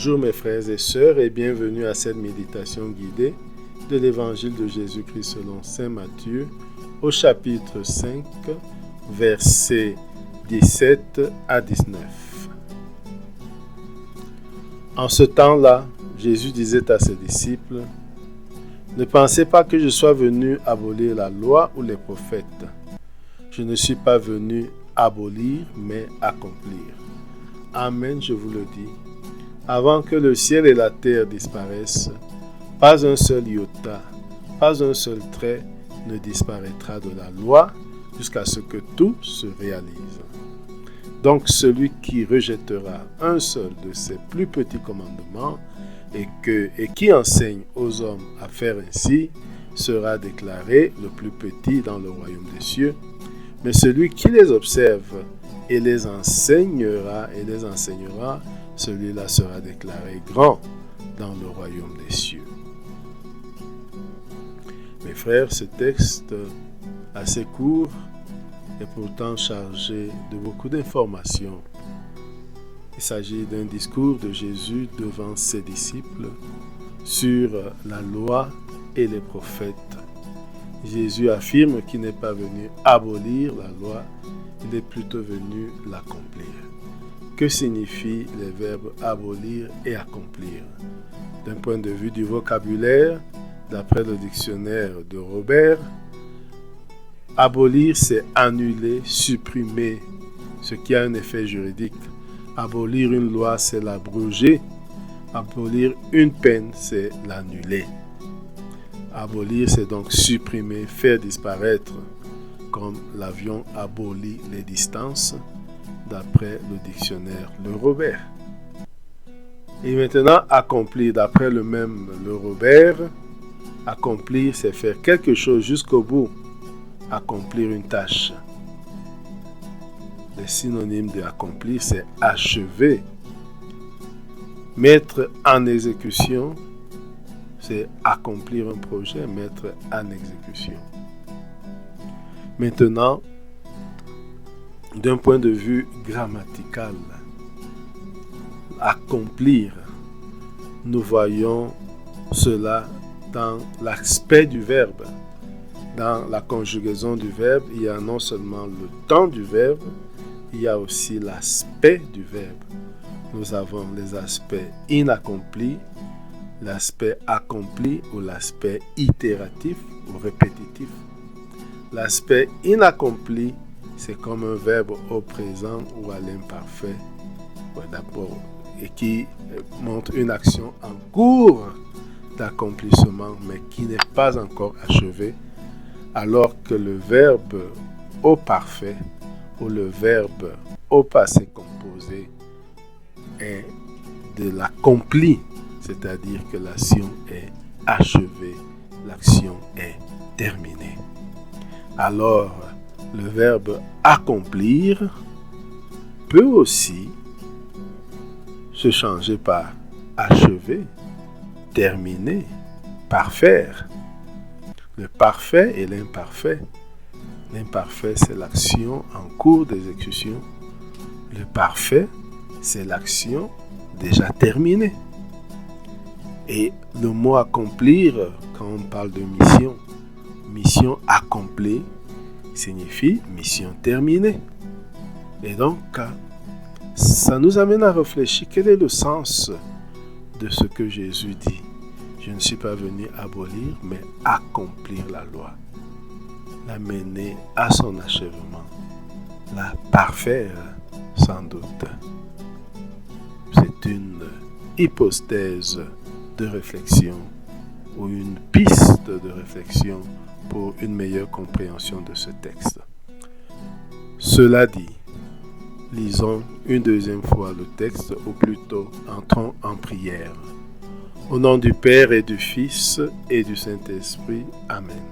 Bonjour mes frères et sœurs et bienvenue à cette méditation guidée de l'Évangile de Jésus-Christ selon Saint Matthieu au chapitre 5, versets 17 à 19. En ce temps-là, Jésus disait à ses disciples : « Ne pensez pas que je sois venu abolir la loi ou les prophètes. Je ne suis pas venu abolir, mais accomplir. Amen, je vous le dis. Avant que le ciel et la terre disparaissent, pas un seul iota, pas un seul trait ne disparaîtra de la loi jusqu'à ce que tout se réalise. Donc celui qui rejettera un seul de ces plus petits commandements et qui enseigne aux hommes à faire ainsi, sera déclaré le plus petit dans le royaume des cieux. Mais celui qui les observe et les enseignera, celui-là sera déclaré grand dans le royaume des cieux. » Mes frères, ce texte assez court est pourtant chargé de beaucoup d'informations. Il s'agit d'un discours de Jésus devant ses disciples sur la loi et les prophètes. Jésus affirme qu'il n'est pas venu abolir la loi, il est plutôt venu l'accomplir. Que signifient les verbes abolir et accomplir? D'un point de vue du vocabulaire, d'après le dictionnaire de Robert, abolir, c'est annuler, supprimer, ce qui a un effet juridique. Abolir une loi, c'est l'abroger. Abolir une peine, c'est l'annuler. Abolir, c'est donc supprimer, faire disparaître, comme l'avion abolit les distances, d'après le dictionnaire Le Robert. Et maintenant, accomplir, d'après le même Le Robert, accomplir, c'est faire quelque chose jusqu'au bout, accomplir une tâche. Les synonymes de accomplir, c'est achever. Mettre en exécution, c'est accomplir un projet, mettre en exécution. Maintenant, d'un point de vue grammatical, accomplir, nous voyons cela dans l'aspect du verbe. Dans la conjugaison du verbe, il y a non seulement le temps du verbe, il y a aussi l'aspect du verbe. Nous avons les aspects inaccomplis, l'aspect accompli ou l'aspect itératif ou répétitif. L'aspect inaccompli, c'est comme un verbe au présent ou à l'imparfait, d'abord, et qui montre une action en cours d'accomplissement, mais qui n'est pas encore achevée, alors que le verbe au parfait ou le verbe au passé composé est de l'accompli, c'est-à-dire que l'action est achevée, l'action est terminée. Alors, le verbe accomplir peut aussi se changer par achever, terminer, parfaire. Le parfait et l'imparfait. L'imparfait, c'est l'action en cours d'exécution. Le parfait, c'est l'action déjà terminée. Et le mot accomplir, quand on parle de mission accomplie, signifie mission terminée. Et donc, ça nous amène à réfléchir quel est le sens de ce que Jésus dit. Je ne suis pas venu abolir, mais accomplir la loi, la mener à son achèvement, la parfaire sans doute. C'est une hypothèse de réflexion ou une piste de réflexion pour une meilleure compréhension de ce texte. Cela dit, lisons une deuxième fois le texte, ou plutôt entrons en prière. Au nom du Père et du Fils et du Saint-Esprit. Amen.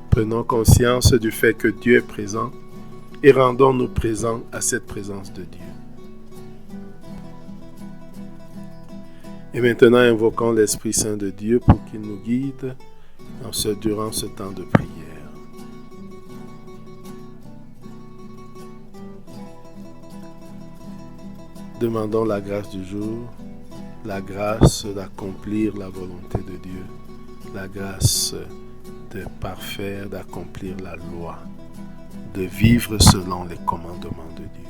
Prenons conscience du fait que Dieu est présent et rendons-nous présents à cette présence de Dieu. Et maintenant, invoquons l'Esprit Saint de Dieu pour qu'il nous guide durant ce temps de prière. Demandons la grâce du jour la grâce d'accomplir la volonté de Dieu, la grâce de parfaire, d'accomplir la loi, de vivre selon les commandements de Dieu.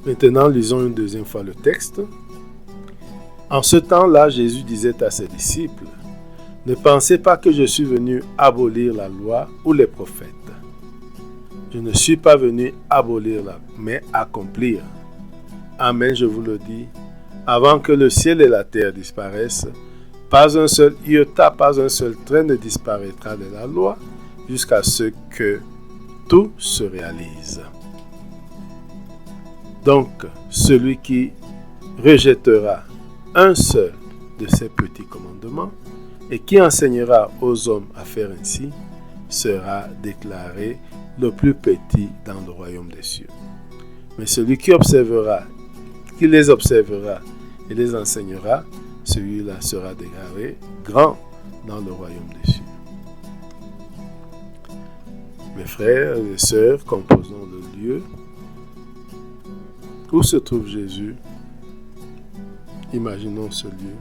Maintenant, lisons une deuxième fois le texte. En ce temps-là, Jésus disait à ses disciples, « Ne pensez pas que je suis venu abolir la loi ou les prophètes. Je ne suis pas venu abolir mais accomplir. Amen, je vous le dis, avant que le ciel et la terre disparaissent, pas un seul iota, pas un seul trait ne disparaîtra de la loi jusqu'à ce que tout se réalise. » Donc, celui qui rejettera un seul de ces petits commandements et qui enseignera aux hommes à faire ainsi, sera déclaré le plus petit dans le royaume des cieux. Mais celui qui les observera et les enseignera, celui-là sera déclaré grand dans le royaume des cieux. Mes frères et sœurs, composons le lieu où se trouve Jésus. Imaginons ce lieu.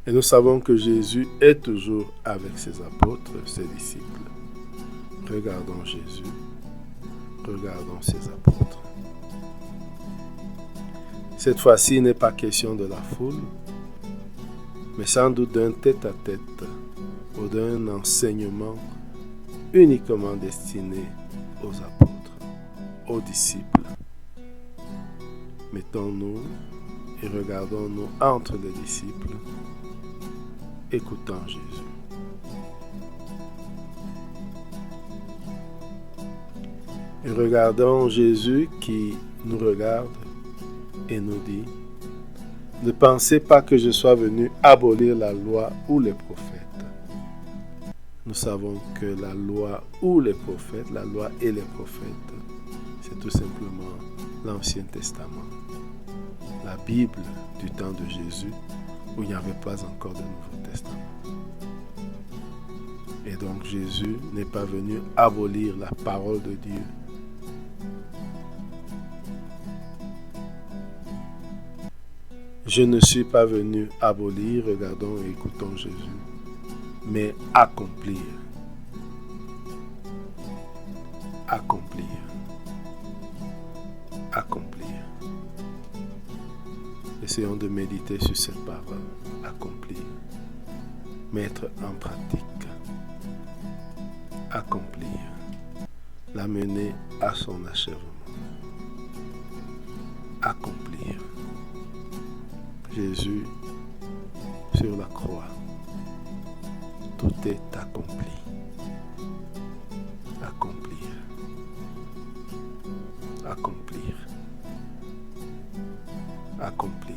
Et nous savons que Jésus est toujours avec ses apôtres, ses disciples. Regardons Jésus. Regardons ses apôtres. Cette fois-ci, il n'est pas question de la foule, mais sans doute d'un tête-à-tête ou d'un enseignement uniquement destiné aux apôtres, aux disciples. Mettons-nous et regardons-nous entre les disciples, écoutant Jésus. Et regardons Jésus qui nous regarde et nous dit, « Ne pensez pas que je sois venu abolir la loi ou les prophètes. » Nous savons que la loi ou les prophètes, la loi et les prophètes, c'est tout simplement l'Ancien Testament, la Bible du temps de Jésus, où il n'y avait pas encore de Nouveau Testament. Et donc Jésus n'est pas venu abolir la parole de Dieu. Je ne suis pas venu abolir, regardons et écoutons Jésus, mais accomplir. Accomplir. Accomplir. Essayons de méditer sur cette parole. Accomplir. Mettre en pratique. Accomplir. L'amener à son achèvement. Accomplir. Jésus sur la croix. Tout est accompli. Accomplir. Accomplir. Accomplir.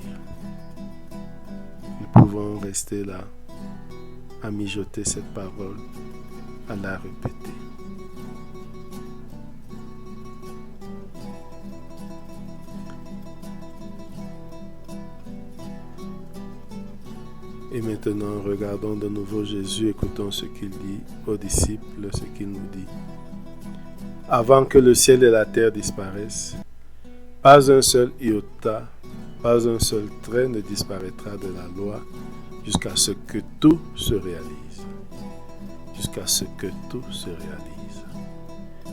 Nous pouvons rester là, à mijoter cette parole, à la répéter. Et maintenant, regardons de nouveau Jésus, écoutons ce qu'il dit aux disciples, ce qu'il nous dit. Avant que le ciel et la terre disparaissent, pas un seul iota, pas un seul trait ne disparaîtra de la loi jusqu'à ce que tout se réalise. Jusqu'à ce que tout se réalise.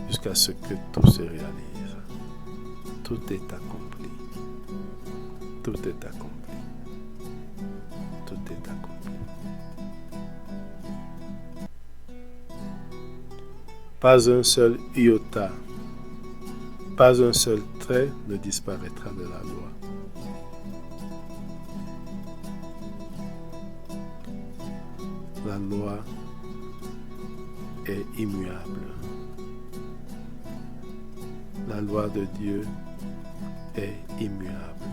Jusqu'à ce que tout se réalise. Tout est accompli. Tout est accompli. Tout est accompli. Pas un seul iota, pas un seul trait ne disparaîtra de la loi. La loi est immuable. La loi de Dieu est immuable.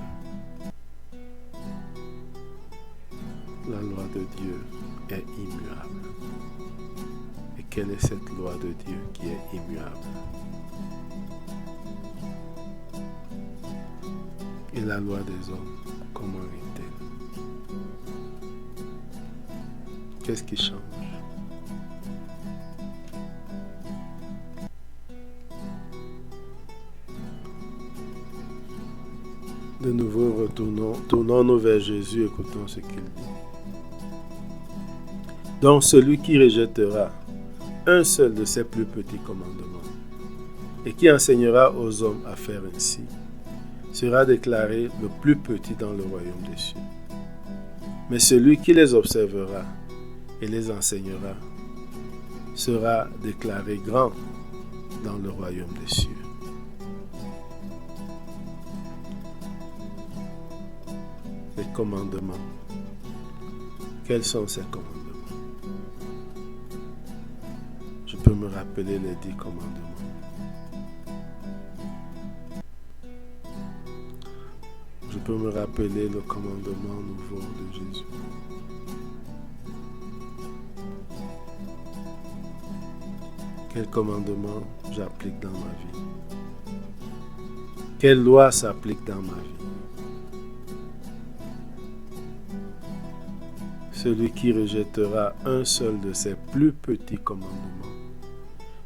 La loi de Dieu est immuable. Et quelle est cette loi de Dieu qui est immuable? Et la loi des hommes, comment est-elle? Qu'est-ce qui change? De nouveau, tournons-nous vers Jésus, écoutons ce qu'il dit. Donc celui qui rejettera un seul de ses plus petits commandements et qui enseignera aux hommes à faire ainsi, sera déclaré le plus petit dans le royaume des cieux. Mais celui qui les observera et les enseignera sera déclaré grand dans le royaume des cieux. Les commandements. Quels sont ces commandements? Je peux me rappeler les 10 commandements. Je peux me rappeler le commandement nouveau de Jésus. Quel commandement j'applique dans ma vie? Quelle loi s'applique dans ma vie? Celui qui rejettera un seul de ses plus petits commandements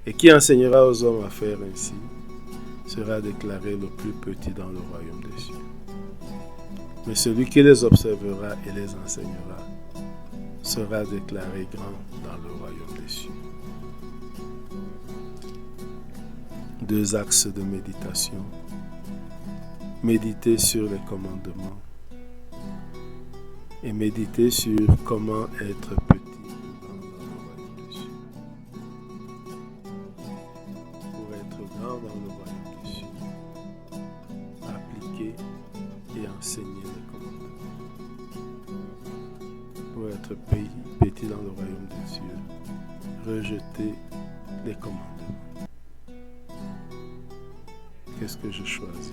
et qui enseignera aux hommes à faire ainsi sera déclaré le plus petit dans le royaume des cieux. Mais celui qui les observera et les enseignera sera déclaré grand dans le royaume des cieux. 2 axes de méditation. Méditer sur les commandements et méditer sur comment être petit dans le royaume des cieux. Pour être grand dans le royaume des cieux, appliquer et enseigner les commandements. Pour être petit dans le royaume des cieux, rejeter les commandements. Qu'est-ce que je choisis?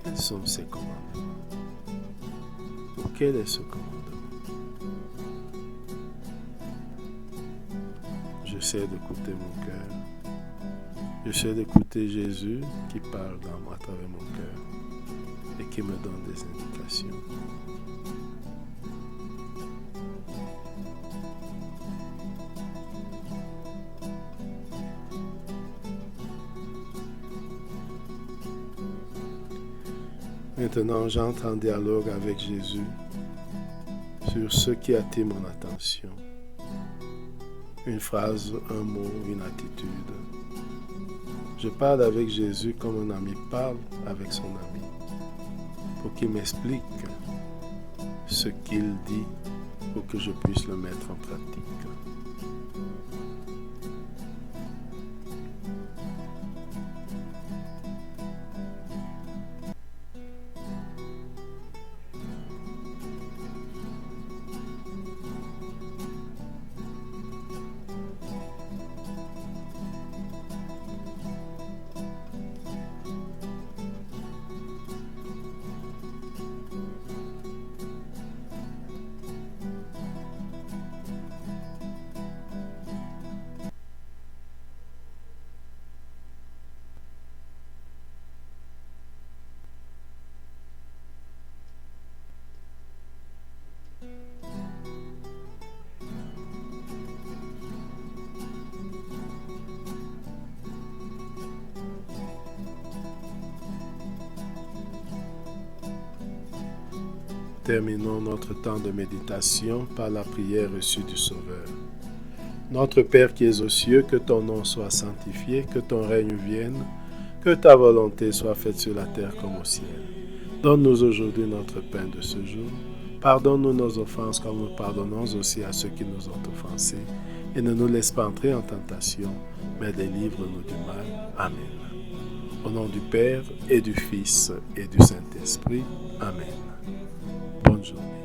Quels sont ces commandements? Ou quel est ce commandement? J'essaie d'écouter mon cœur. J'essaie d'écouter Jésus qui parle à travers mon cœur et qui me donne des indications. Maintenant, j'entre en dialogue avec Jésus sur ce qui attire mon attention. Une phrase, un mot, une attitude. Je parle avec Jésus comme un ami parle avec son ami, pour qu'il m'explique ce qu'il dit pour que je puisse le mettre en pratique. Terminons notre temps de méditation par la prière reçue du Sauveur. Notre Père qui es aux cieux, que ton nom soit sanctifié, que ton règne vienne, que ta volonté soit faite sur la terre comme au ciel. Donne-nous aujourd'hui notre pain de ce jour. Pardonne-nous nos offenses comme nous pardonnons aussi à ceux qui nous ont offensés. Et ne nous laisse pas entrer en tentation, mais délivre-nous du mal. Amen. Au nom du Père et du Fils et du Saint-Esprit. Amen. Bonne journée.